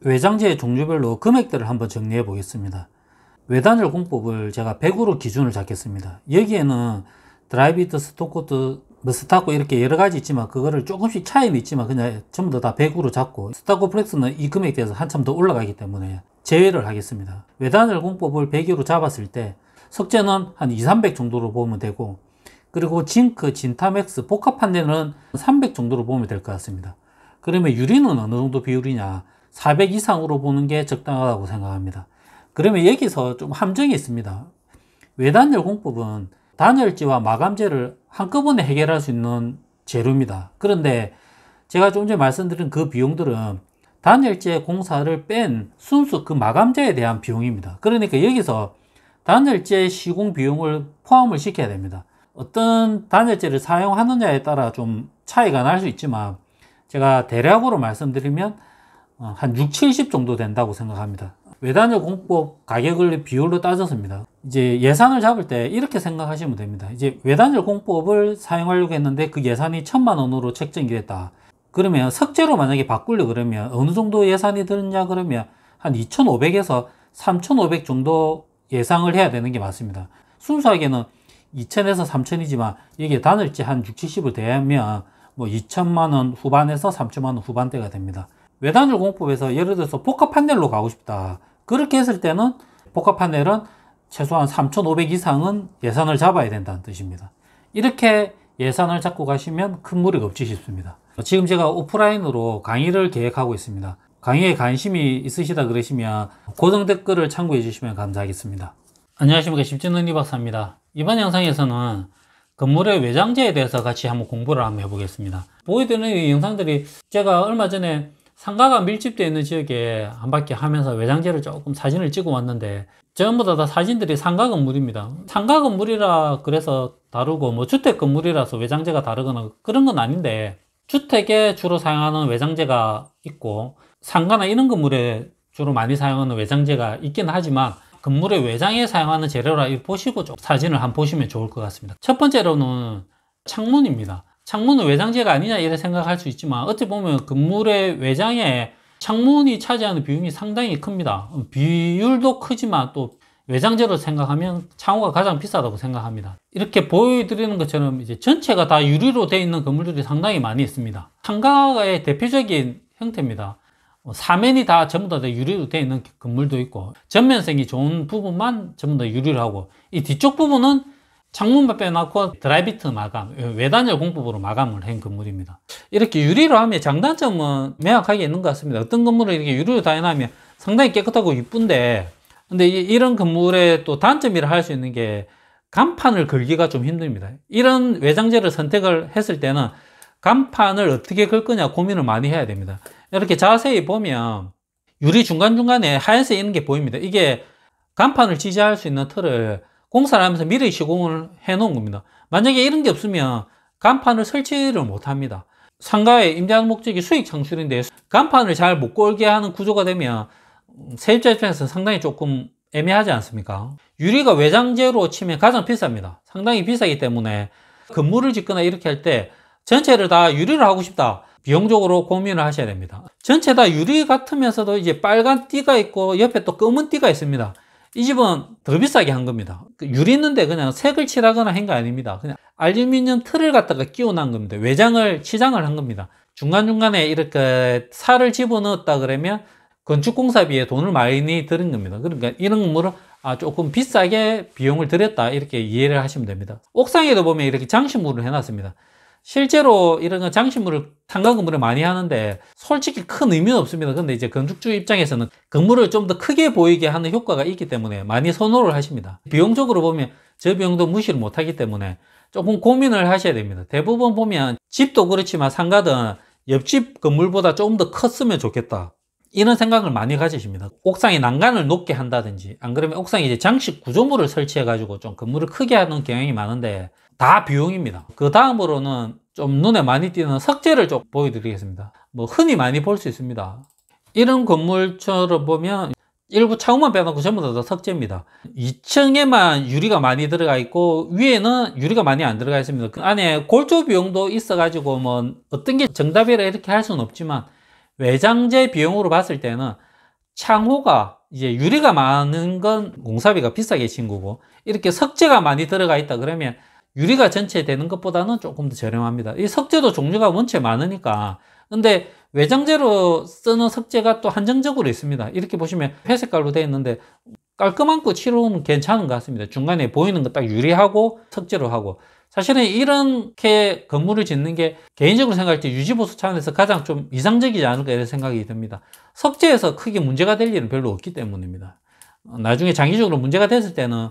외장재 종류별로 금액들을 한번 정리해 보겠습니다. 외단열 공법을 제가 100으로 기준을 잡겠습니다. 여기에는 드라이비트, 스토코트, 스타코 이렇게 여러 가지 있지만 그거를 조금씩 차이는 있지만 그냥 전부 다 100으로 잡고, 스타코 플렉스는 이 금액대에서 한참 더 올라가기 때문에 제외를 하겠습니다. 외단열 공법을 100으로 잡았을 때 석재는 한 2, 300 정도로 보면 되고, 그리고 징크, 진타맥스, 복합 판넬은 300 정도로 보면 될 것 같습니다. 그러면 유리는 어느 정도 비율이냐? 400 이상으로 보는 게 적당하다고 생각합니다. 그러면 여기서 좀 함정이 있습니다. 외단열 공법은 단열재와 마감재를 한꺼번에 해결할 수 있는 재료입니다. 그런데 제가 좀 전에 말씀드린 그 비용들은 단열재 공사를 뺀 순수 그 마감재에 대한 비용입니다. 그러니까 여기서 단열재 시공 비용을 포함을 시켜야 됩니다. 어떤 단열재를 사용하느냐에 따라 좀 차이가 날 수 있지만 제가 대략으로 말씀드리면 한 6, 70 정도 된다고 생각합니다. 외단열 공법 가격을 비율로 따졌습니다. 이제 예산을 잡을 때 이렇게 생각하시면 됩니다. 이제 외단열 공법을 사용하려고 했는데 그 예산이 1000만 원으로 책정이 됐다. 그러면 석재로 만약에 바꾸려 그러면 어느 정도 예산이 드느냐 그러면 한 2500에서 3500 정도 예상을 해야 되는 게 맞습니다. 순수하게는 2000에서 3000이지만 이게 단열재 한 6, 70을 대하면 뭐 2000만 원 후반에서 3000만 원 후반대가 됩니다. 외단열 공법에서 예를 들어서 복합 판넬로 가고 싶다. 그렇게 했을 때는 복합 판넬은 최소한 3500 이상은 예산을 잡아야 된다는 뜻입니다. 이렇게 예산을 잡고 가시면 큰 무리가 없지 싶습니다. 지금 제가 오프라인으로 강의를 계획하고 있습니다. 강의에 관심이 있으시다 그러시면 고정 댓글을 참고해 주시면 감사하겠습니다. 안녕하십니까, 십진은 이박사입니다. 이번 영상에서는 건물의 외장재에 대해서 같이 한번 공부를 한번 해보겠습니다. 보여드리는 이 영상들이 제가 얼마 전에 상가가 밀집되어 있는 지역에 한 바퀴 하면서 외장재를 조금 사진을 찍어 왔는데 전부 다 사진들이 상가 건물입니다. 상가 건물이라 그래서 다르고 뭐 주택 건물이라서 외장재가 다르거나 그런 건 아닌데, 주택에 주로 사용하는 외장재가 있고 상가나 이런 건물에 주로 많이 사용하는 외장재가 있긴 하지만 건물의 외장에 사용하는 재료라 보시고 좀 사진을 한번 보시면 좋을 것 같습니다. 첫 번째로는 창문입니다. 창문은 외장재가 아니냐 이렇게 생각할 수 있지만 어찌 보면 건물의 외장에 창문이 차지하는 비중이 상당히 큽니다. 비율도 크지만 또 외장재로 생각하면 창호가 가장 비싸다고 생각합니다. 이렇게 보여드리는 것처럼 이제 전체가 다 유리로 되어 있는 건물들이 상당히 많이 있습니다. 상가의 대표적인 형태입니다. 사면이 다 전부 다 유리로 되어 있는 건물도 있고, 전면성이 좋은 부분만 전부 다 유리로 하고, 이 뒤쪽 부분은 창문만 빼놓고 드라이비트 마감, 외단열 공법으로 마감을 한 건물입니다. 이렇게 유리로 하면 장단점은 명확하게 있는 것 같습니다. 어떤 건물을 이렇게 유리로 다 해놓으면 상당히 깨끗하고 이쁜데, 근데 이런 건물의 또 단점이라 할 수 있는 게 간판을 걸기가 좀 힘듭니다. 이런 외장재를 선택을 했을 때는 간판을 어떻게 걸 거냐 고민을 많이 해야 됩니다. 이렇게 자세히 보면 유리 중간중간에 하얀색 이런 게 보입니다. 이게 간판을 지지할 수 있는 틀을 공사를 하면서 미리 시공을 해 놓은 겁니다. 만약에 이런 게 없으면 간판을 설치를 못 합니다. 상가에 임대하는 목적이 수익 창출인데 간판을 잘 못 걸게 하는 구조가 되면 세입자 입장에서 상당히 조금 애매하지 않습니까? 유리가 외장재로 치면 가장 비쌉니다. 상당히 비싸기 때문에 건물을 짓거나 이렇게 할 때 전체를 다 유리로 하고 싶다, 비용적으로 고민을 하셔야 됩니다. 전체 다 유리 같으면서도 이제 빨간 띠가 있고 옆에 또 검은 띠가 있습니다. 이 집은 더 비싸게 한 겁니다. 유리 있는데 그냥 색을 칠하거나 한 거 아닙니다. 그냥 알루미늄 틀을 갖다가 끼워 놓은 겁니다. 외장을 치장을 한 겁니다. 중간중간에 이렇게 살을 집어넣었다 그러면 건축공사비에 돈을 많이 들인 겁니다. 그러니까 이런 건물은 조금 비싸게 비용을 들였다 이렇게 이해를 하시면 됩니다. 옥상에도 보면 이렇게 장식물을 해놨습니다. 실제로 이런 장식물을 탄광 건물에 많이 하는데 솔직히 큰 의미는 없습니다. 근데 이제 건축주 입장에서는 건물을 좀 더 크게 보이게 하는 효과가 있기 때문에 많이 선호를 하십니다. 비용적으로 보면 저 비용도 무시를 못하기 때문에 조금 고민을 하셔야 됩니다. 대부분 보면 집도 그렇지만 상가든 옆집 건물보다 조금 더 컸으면 좋겠다, 이런 생각을 많이 가지십니다. 옥상에 난간을 높게 한다든지, 안 그러면 옥상에 이제 장식 구조물을 설치해 가지고 좀 건물을 크게 하는 경향이 많은데 다 비용입니다. 그 다음으로는 좀 눈에 많이 띄는 석재를 좀 보여드리겠습니다. 뭐 흔히 많이 볼 수 있습니다. 이런 건물처럼 보면 일부 차후만 빼놓고 전부 다 석재입니다. 2층에만 유리가 많이 들어가 있고 위에는 유리가 많이 안 들어가 있습니다. 그 안에 골조 비용도 있어 가지고 뭐 어떤 게 정답이라 이렇게 할 수는 없지만 외장재 비용으로 봤을 때는 창호가 이제 유리가 많은 건 공사비가 비싸게 친구고, 이렇게 석재가 많이 들어가 있다 그러면 유리가 전체 되는 것보다는 조금 더 저렴합니다. 이 석재도 종류가 원체 많으니까. 근데 외장재로 쓰는 석재가 또 한정적으로 있습니다. 이렇게 보시면 회색깔로 되어 있는데 깔끔한 거 치료는 괜찮은 것 같습니다. 중간에 보이는 거 딱 유리하고 석재로 하고. 사실은 이렇게 건물을 짓는 게 개인적으로 생각할 때 유지보수 차원에서 가장 좀 이상적이지 않을까 이런 생각이 듭니다. 석재에서 크게 문제가 될 일은 별로 없기 때문입니다. 나중에 장기적으로 문제가 됐을 때는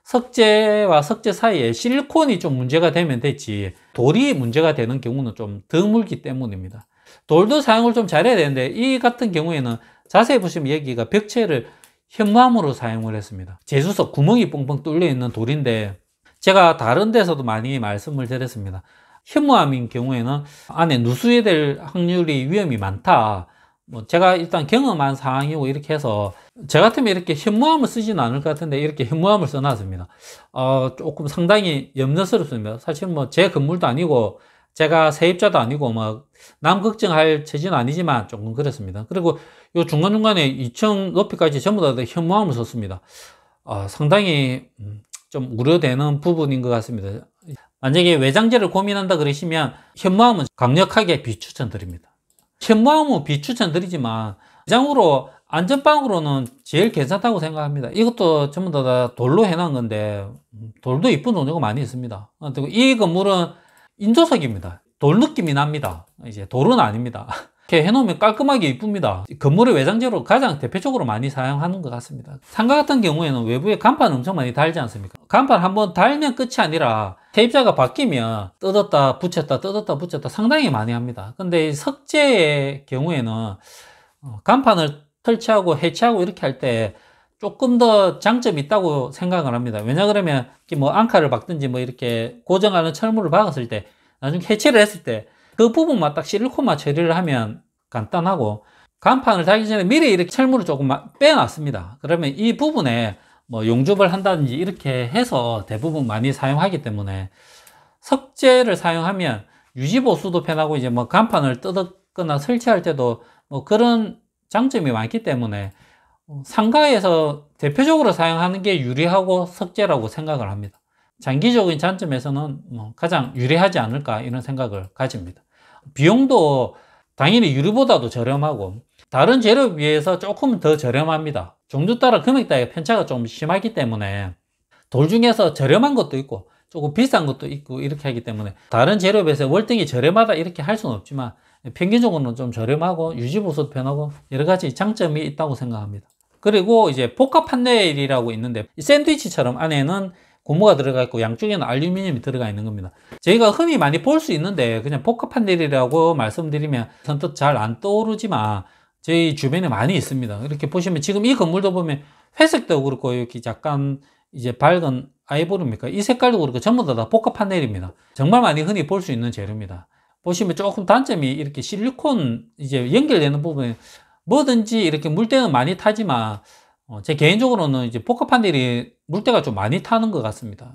석재와 석재 사이에 실리콘이 좀 문제가 되면 됐지, 돌이 문제가 되는 경우는 좀 드물기 때문입니다. 돌도 사용을 좀 잘해야 되는데, 이 같은 경우에는 자세히 보시면 여기가 벽체를 현무암으로 사용을 했습니다. 제수석 구멍이 뻥뻥 뚫려 있는 돌인데, 제가 다른 데서도 많이 말씀을 드렸습니다. 현무암인 경우에는 안에 누수에 될 확률이 위험이 많다. 제가 일단 경험한 상황이고 이렇게 해서 저 같으면 이렇게 현무암을 쓰지는 않을 것 같은데 이렇게 현무암을 써놨습니다. 조금 상당히 염려스럽습니다. 사실 제 건물도 아니고 제가 세입자도 아니고 남 걱정할 처지는 아니지만 조금 그렇습니다. 그리고 요 중간중간에 2층 높이까지 전부 다 현무암을 썼습니다. 상당히 좀 우려되는 부분인 것 같습니다. 만약에 외장재를 고민한다 그러시면 현무암은 강력하게 비추천드립니다. 현무암은 비추천드리지만 외장으로 안전빵으로는 제일 괜찮다고 생각합니다. 이것도 전부 다 돌로 해놓은 건데 돌도 이쁜 종류가 많이 있습니다. 그리고 이 건물은 인조석입니다. 돌 느낌이 납니다. 이제 돌은 아닙니다. 이렇게 해놓으면 깔끔하게 이쁩니다. 건물의 외장재로 가장 대표적으로 많이 사용하는 것 같습니다. 상가 같은 경우에는 외부에 간판 엄청 많이 달지 않습니까? 간판 한번 달면 끝이 아니라 세입자가 바뀌면 뜯었다 붙였다 뜯었다 붙였다 상당히 많이 합니다. 근데 석재의 경우에는 간판을 설치하고 해체하고 이렇게 할 때 조금 더 장점이 있다고 생각을 합니다. 왜냐 그러면 앙카를 박든지 이렇게 고정하는 철물을 박았을 때 나중에 해체를 했을 때 그 부분만 딱 실리콘만 처리를 하면 간단하고, 간판을 달기 전에 미리 이렇게 철물을 조금 빼놨습니다. 그러면 이 부분에 용접을 한다든지 이렇게 해서 대부분 많이 사용하기 때문에 석재를 사용하면 유지보수도 편하고 이제 간판을 뜯거나 설치할 때도 그런 장점이 많기 때문에 상가에서 대표적으로 사용하는 게 유리하고 석재라고 생각을 합니다. 장기적인 관점에서는 가장 유리하지 않을까 이런 생각을 가집니다. 비용도 당연히 유리보다도 저렴하고 다른 재료에 비해서 조금 더 저렴합니다. 종류 따라 금액 따라 편차가 좀 심하기 때문에 돌 중에서 저렴한 것도 있고 조금 비싼 것도 있고 이렇게 하기 때문에 다른 재료에 비해서 월등히 저렴하다 이렇게 할 수는 없지만 평균적으로는 좀 저렴하고 유지보수도 편하고 여러 가지 장점이 있다고 생각합니다. 그리고 이제 복합 판넬이라고 있는데 샌드위치처럼 안에는 고무가 들어가 있고 양쪽에는 알루미늄이 들어가 있는 겁니다. 저희가 흔히 많이 볼 수 있는데 그냥 복합 판넬이라고 말씀드리면 선뜻 잘 안 떠오르지만 저희 주변에 많이 있습니다. 이렇게 보시면 지금 이 건물도 보면 회색도 그렇고 이렇게 약간 이제 밝은 아이보리입니까? 이 색깔도 그렇고 전부 다 복합 판넬입니다. 정말 많이 흔히 볼 수 있는 재료입니다. 보시면 조금 단점이 이렇게 실리콘 이제 연결되는 부분에 뭐든지 이렇게 물때는 많이 타지만 제 개인적으로는 이제 복합 판넬이 물때가 좀 많이 타는 것 같습니다.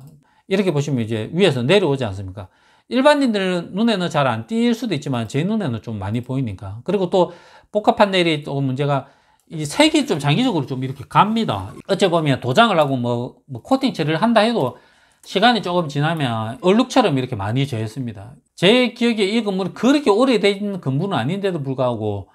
이렇게 보시면 이제 위에서 내려오지 않습니까? 일반인들 눈에는 잘 안 띌 수도 있지만 제 눈에는 좀 많이 보이니까. 그리고 또 복합 판넬이 또 문제가 이 색이 좀 장기적으로 좀 이렇게 갑니다. 어찌 보면 도장을 하고 코팅 처리를 한다 해도 시간이 조금 지나면 얼룩처럼 이렇게 많이 져있습니다. 제 기억에 이 건물이 그렇게 오래된 건물은 아닌데도 불구하고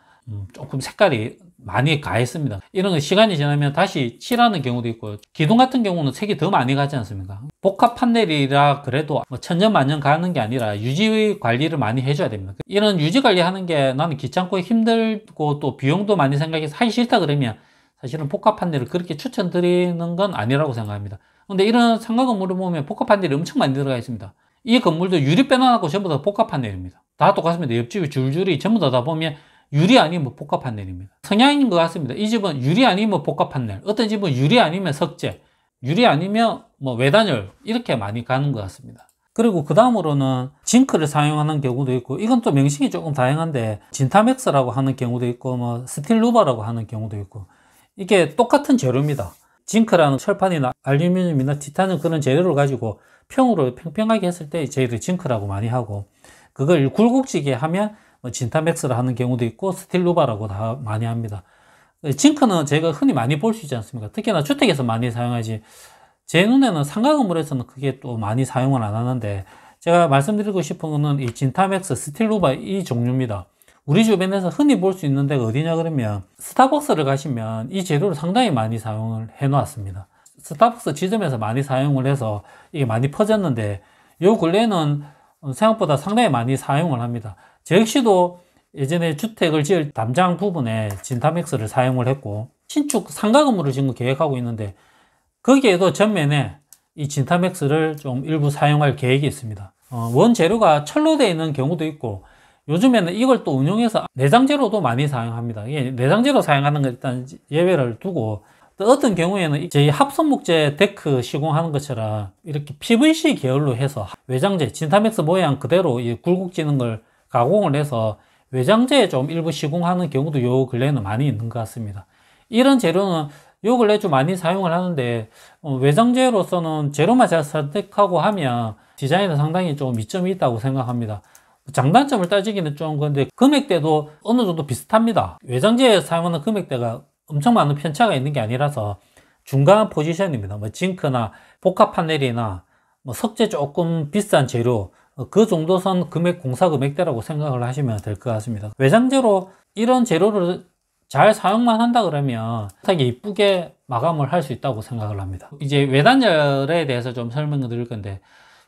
조금 색깔이 많이 가했습니다. 이런 거 시간이 지나면 다시 칠하는 경우도 있고 기둥 같은 경우는 색이 더 많이 가지 않습니까? 복합 판넬이라 그래도 천년만년 가는 게 아니라 유지 관리를 많이 해줘야 됩니다. 이런 유지 관리하는 게 나는 귀찮고 힘들고 또 비용도 많이 생각해서 하기 싫다 그러면 사실은 복합 판넬을 그렇게 추천드리는 건 아니라고 생각합니다. 근데 이런 상가 건물을 보면 복합 판넬이 엄청 많이 들어가 있습니다. 이 건물도 유리 빼놔놓고 전부 다 복합 판넬입니다. 다 똑같습니다. 옆집이 줄줄이 전부 다 보면 유리 아니면 복합 판넬입니다. 성향인 것 같습니다. 이 집은 유리 아니면 복합 판넬, 어떤 집은 유리 아니면 석재, 유리 아니면 외단열 이렇게 많이 가는 것 같습니다. 그리고 그 다음으로는 징크를 사용하는 경우도 있고, 이건 또 명칭이 조금 다양한데 진타맥스라고 하는 경우도 있고 스틸루바라고 하는 경우도 있고, 이게 똑같은 재료입니다. 징크라는 철판이나 알루미늄이나 티타늄 그런 재료를 가지고 평으로 평평하게 했을 때 저희들이 징크라고 많이 하고, 그걸 굴곡지게 하면 진타맥스를 하는 경우도 있고 스틸루바라고 다 많이 합니다. 징크는 제가 흔히 많이 볼 수 있지 않습니까? 특히나 주택에서 많이 사용하지, 제 눈에는 상가 건물에서는 그게 또 많이 사용을 안 하는데, 제가 말씀드리고 싶은 거는 이 진타맥스 스틸루바 이 종류입니다. 우리 주변에서 흔히 볼 수 있는 데가 어디냐 그러면 스타벅스를 가시면 이 재료를 상당히 많이 사용을 해 놨습니다. 스타벅스 지점에서 많이 사용을 해서 이게 많이 퍼졌는데, 요 근래에는 생각보다 상당히 많이 사용을 합니다. 저 역시도 예전에 주택을 지을 담장 부분에 진타맥스를 사용을 했고, 신축 상가 건물을 지금 계획하고 있는데 거기에도 전면에 이 진타맥스를 좀 일부 사용할 계획이 있습니다. 원재료가 철로 되어 있는 경우도 있고, 요즘에는 이걸 또 운용해서 내장재료도 많이 사용합니다. 이게 내장재료 사용하는 거 일단 예외를 두고, 또 어떤 경우에는 저희 합성목재 데크 시공하는 것처럼 이렇게 PVC 계열로 해서 외장재, 진타맥스 모양 그대로 이 굴곡지는 걸 가공을 해서 외장재에 좀 일부 시공하는 경우도 요 근래에는 많이 있는 것 같습니다. 이런 재료는 요 근래 좀 많이 사용을 하는데, 외장재로서는 재료만 잘 선택하고 하면 디자인은 상당히 좀 이점이 있다고 생각합니다. 장단점을 따지기는 좀 그런데 금액대도 어느 정도 비슷합니다. 외장재에 사용하는 금액대가 엄청 많은 편차가 있는 게 아니라서 중간 포지션입니다. 뭐 징크나 복합 파넬이나 뭐 석재 조금 비싼 재료, 그 정도 선 금액, 공사 금액대라고 생각을 하시면 될 것 같습니다. 외장재로 이런 재료를 잘 사용만 한다 그러면 되게 이쁘게 마감을 할 수 있다고 생각을 합니다. 이제 외단열에 대해서 좀 설명을 드릴 건데,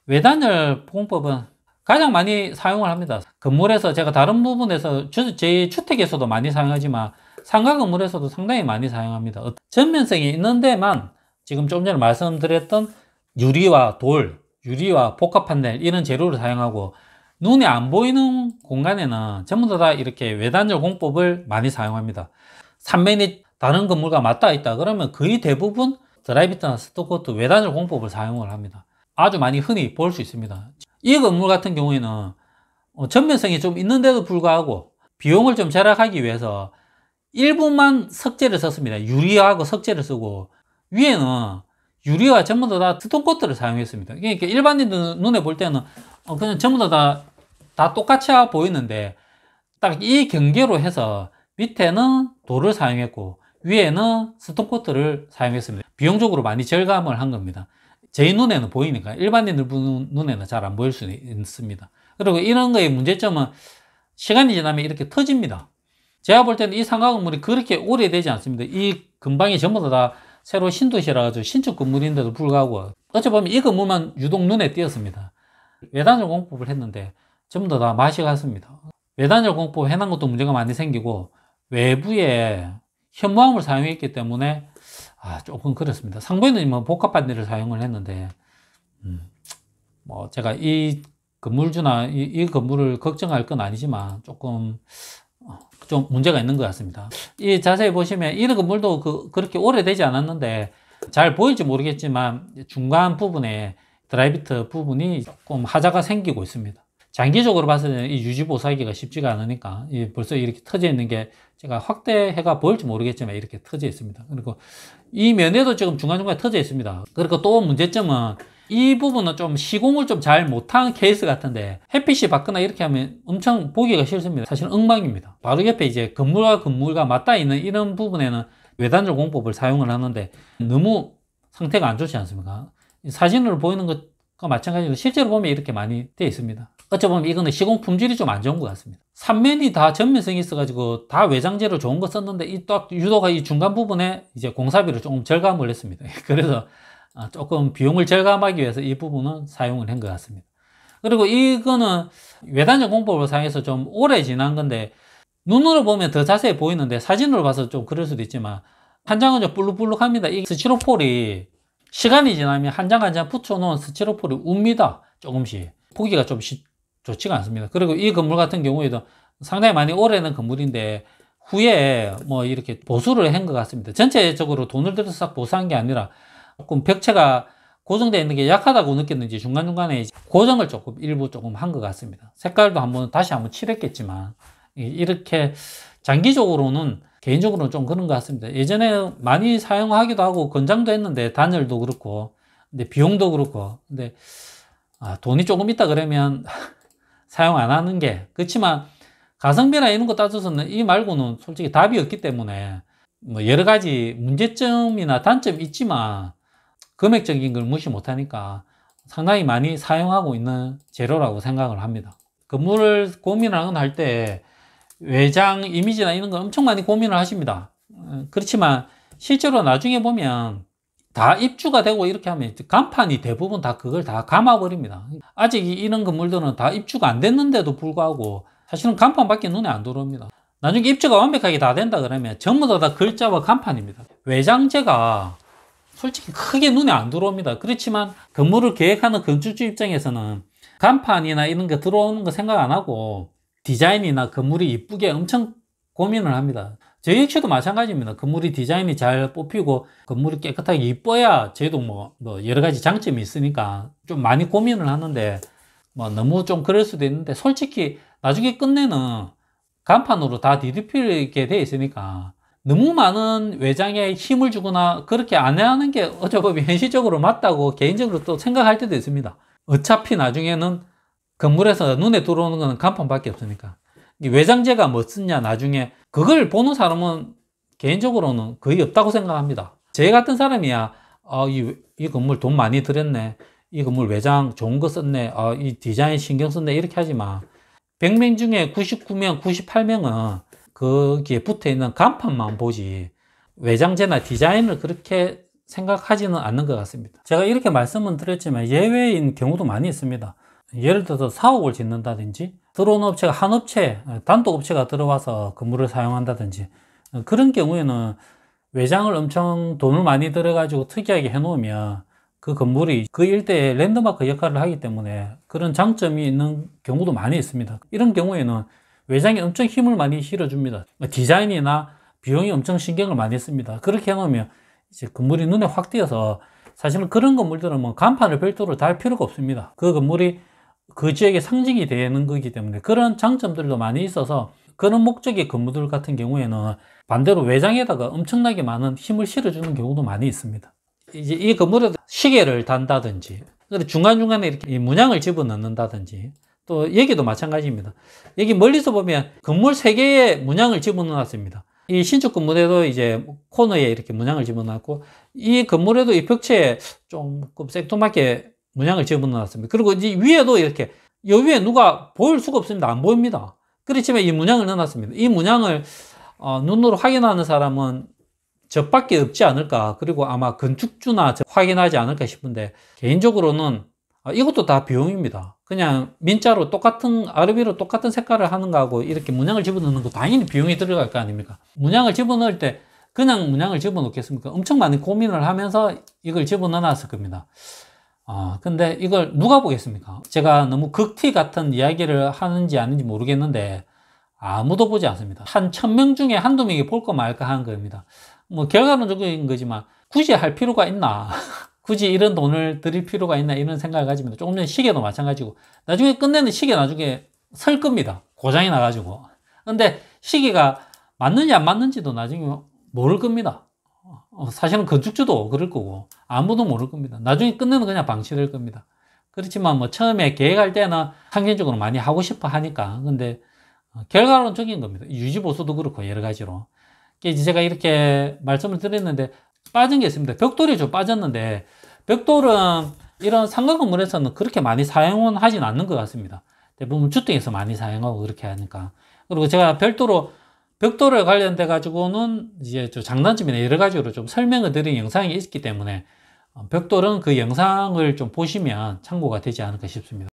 외단열 공법은 가장 많이 사용을 합니다. 건물에서 제가 다른 부분에서 제 주택에서도 많이 사용하지만 상가 건물에서도 상당히 많이 사용합니다. 전면성이 있는 데만 지금 좀 전에 말씀드렸던 유리와 돌, 유리와 복합 판넬 이런 재료를 사용하고, 눈에 안 보이는 공간에는 전부 다 이렇게 외단열 공법을 많이 사용합니다. 삼면이 다른 건물과 맞닿아 있다 그러면 거의 대부분 드라이비트나 스토커트 외단열 공법을 사용을 합니다. 아주 많이 흔히 볼 수 있습니다. 이 건물 같은 경우에는 전면성이 좀 있는데도 불구하고 비용을 좀 절약하기 위해서 일부만 석재를 썼습니다. 유리하고 석재를 쓰고, 위에는 유리와 전부 다 스톤코트를 사용했습니다. 그러니까 일반인들 눈에 볼 때는 그냥 전부 다 똑같이 보이는데, 딱 이 경계로 해서 밑에는 돌을 사용했고 위에는 스톤코트를 사용했습니다. 비용적으로 많이 절감을 한 겁니다. 제 눈에는 보이니까 일반인들 눈에는 잘 안 보일 수 있습니다. 그리고 이런 거의 문제점은 시간이 지나면 이렇게 터집니다. 제가 볼 때는 이 상가 건물이 그렇게 오래되지 않습니다. 이 근방이 전부 다 새로 신도시라 가지고 신축 건물인데도 불구하고 어찌 보면 이 건물만 유독 눈에 띄었습니다. 외단열 공법을 했는데 전부 다 맛이 갔습니다. 외단열 공법 해놓은 것도 문제가 많이 생기고, 외부에 현무암을 사용했기 때문에 조금 그렇습니다. 상부에는 뭐 복합 판넬을 사용을 했는데, 뭐 제가 이 건물주나 이 건물을 걱정할 건 아니지만 조금 좀 문제가 있는 것 같습니다. 이 자세히 보시면 이 건물도 그렇게 오래되지 않았는데 잘 보일지 모르겠지만 중간 부분에 드라이비트 부분이 조금 하자가 생기고 있습니다. 장기적으로 봤을 때는 이 유지보수하기가 쉽지가 않으니까 벌써 이렇게 터져 있는 게 제가 확대해가 보일지 모르겠지만 이렇게 터져 있습니다. 그리고 이 면에도 지금 중간중간에 터져 있습니다. 그리고 또 문제점은 이 부분은 좀 시공을 좀 잘 못한 케이스 같은데, 햇빛이 받거나 이렇게 하면 엄청 보기가 싫습니다. 사실은 엉망입니다. 바로 옆에 이제 건물과 건물과 맞닿아 있는 이런 부분에는 외단열 공법을 사용을 하는데 너무 상태가 안 좋지 않습니까? 사진으로 보이는 것과 마찬가지로 실제로 보면 이렇게 많이 되어 있습니다. 어쩌면 이거는 시공 품질이 좀 안 좋은 것 같습니다. 삼면이 다 전면성이 있어가지고 다 외장재로 좋은 거 썼는데 유도가 이 중간 부분에 이제 공사비를 조금 절감을 했습니다. 그래서 조금 비용을 절감하기 위해서 이 부분은 사용을 한 것 같습니다. 그리고 이거는 외단열 공법을 사용해서 좀 오래 지난 건데, 눈으로 보면 더 자세히 보이는데 사진으로 봐서 좀 그럴 수도 있지만 한 장은 좀 볼록볼록합니다. 이 스티로폴이 시간이 지나면 한 장 한 장 붙여놓은 스티로폴이 웁니다. 조금씩 보기가 좀 좋지가 않습니다. 그리고 이 건물 같은 경우에도 상당히 많이 오래된 건물인데 후에 뭐 이렇게 보수를 한 것 같습니다. 전체적으로 돈을 들여서 싹 보수한 게 아니라 조금 벽체가 고정되어 있는 게 약하다고 느꼈는지 중간중간에 고정을 일부 조금 한 것 같습니다. 색깔도 다시 한번 칠했겠지만 이렇게 장기적으로는 개인적으로는 좀 그런 것 같습니다. 예전에 많이 사용하기도 하고 권장도 했는데 단열도 그렇고, 근데 비용도 그렇고, 근데 돈이 조금 있다 그러면 사용 안 하는 게, 그렇지만 가성비나 이런 거 따져서는 이 말고는 솔직히 답이 없기 때문에 뭐 여러 가지 문제점이나 단점이 있지만 금액적인 걸 무시 못하니까 상당히 많이 사용하고 있는 재료라고 생각을 합니다. 건물을 고민을 할 때 외장 이미지나 이런 거 엄청 많이 고민을 하십니다. 그렇지만 실제로 나중에 보면 다 입주가 되고 이렇게 하면 간판이 대부분 다 그걸 다 감아버립니다. 아직 이런 건물들은 다 입주가 안 됐는데도 불구하고 사실은 간판밖에 눈에 안 들어옵니다. 나중에 입주가 완벽하게 다 된다 그러면 전부 다 글자와 간판입니다. 외장재가 솔직히 크게 눈에 안 들어옵니다. 그렇지만 건물을 계획하는 건축주 입장에서는 간판이나 이런 거 들어오는 거 생각 안 하고 디자인이나 건물이 이쁘게 엄청 고민을 합니다. 저희 역시도 마찬가지입니다. 건물이 디자인이 잘 뽑히고 건물이 깨끗하게 이뻐야 저희도 뭐 여러 가지 장점이 있으니까 좀 많이 고민을 하는데 뭐 너무 좀 그럴 수도 있는데 솔직히 나중에 끝내는 간판으로 다 뒤덮이게 돼 있으니까 너무 많은 외장에 힘을 주거나 그렇게 안 하는 게 어쩌면 현실적으로 맞다고 개인적으로 또 생각할 때도 있습니다. 어차피 나중에는 건물에서 눈에 들어오는 건 간판밖에 없으니까 외장재가 뭐 쓰냐 나중에 그걸 보는 사람은 개인적으로는 거의 없다고 생각합니다. 제 같은 사람이야 이 건물 돈 많이 들였네, 이 건물 외장 좋은 거 썼네, 이 디자인 신경 썼네 이렇게 하지만 100명 중에 99명 98명은 거기에 붙어있는 간판만 보지 외장재나 디자인을 그렇게 생각하지는 않는 것 같습니다. 제가 이렇게 말씀은 드렸지만 예외인 경우도 많이 있습니다. 예를 들어서 사옥을 짓는다든지 들어오는 업체가 한 업체, 단독 업체가 들어와서 건물을 사용한다든지 그런 경우에는 외장을 엄청 돈을 많이 들여가지고 특이하게 해놓으면 그 건물이 그 일대의 랜드마크 역할을 하기 때문에 그런 장점이 있는 경우도 많이 있습니다. 이런 경우에는 외장에 엄청 힘을 많이 실어줍니다. 디자인이나 비용이 엄청 신경을 많이 씁니다. 그렇게 해놓으면 이제 건물이 눈에 확 띄어서 사실은 그런 건물들은 뭐 간판을 별도로 달 필요가 없습니다. 그 건물이 그 지역의 상징이 되는 거기 때문에 그런 장점들도 많이 있어서 그런 목적의 건물들 같은 경우에는 반대로 외장에다가 엄청나게 많은 힘을 실어주는 경우도 많이 있습니다. 이제 이 건물에 시계를 단다든지 중간중간에 이렇게 문양을 집어넣는다든지 또 여기도 마찬가지입니다. 여기 멀리서 보면 건물 3개에 문양을 집어넣었습니다. 이 신축 건물에도 이제 코너에 이렇게 문양을 집어넣었고 이 건물에도 이 벽체에 좀 생뚱맞게 문양을 집어넣었습니다. 그리고 이제 위에도 이렇게 이 위에 누가 보일 수가 없습니다. 안 보입니다. 그렇지만 이 문양을 넣어놨습니다. 이 문양을 눈으로 확인하는 사람은 저밖에 없지 않을까, 그리고 아마 건축주나 확인하지 않을까 싶은데 개인적으로는 이것도 다 비용입니다. 그냥 민자로 똑같은 아르비로 똑같은 색깔을 하는 거하고 이렇게 문양을 집어넣는 거 당연히 비용이 들어갈 거 아닙니까? 문양을 집어넣을 때 그냥 문양을 집어넣겠습니까? 엄청 많이 고민을 하면서 이걸 집어넣어놨을 겁니다. 근데 이걸 누가 보겠습니까? 제가 너무 극티 같은 이야기를 하는지 아닌지 모르겠는데 아무도 보지 않습니다. 한 1000명 중에 한두 명이 볼까 말까 하는 겁니다. 뭐 결과론적인 거지만 굳이 할 필요가 있나? 굳이 이런 돈을 들일 필요가 있나? 이런 생각을 가집니다. 조금 전에 시계도 마찬가지고 나중에 끝내는 시계 나중에 설 겁니다. 고장이 나가지고. 근데 시계가 맞는지 안 맞는지도 나중에 모를 겁니다. 사실은 건축주도 그럴 거고 아무도 모를 겁니다. 나중에 끝내는 그냥 방치될 겁니다. 그렇지만 뭐 처음에 계획할 때는 상징적으로 많이 하고 싶어 하니까. 근데 결과론적인 겁니다. 유지보수도 그렇고 여러 가지로. 제가 이렇게 말씀을 드렸는데 빠진 게 있습니다. 벽돌이 좀 빠졌는데 벽돌은 이런 상가 건물에서는 그렇게 많이 사용은 하진 않는 것 같습니다. 대부분 주택에서 많이 사용하고 그렇게 하니까. 그리고 제가 별도로 벽돌에 관련돼 가지고는 이제 좀 장단점이나 여러 가지로 좀 설명을 드린 영상이 있기 때문에 벽돌은 그 영상을 좀 보시면 참고가 되지 않을까 싶습니다.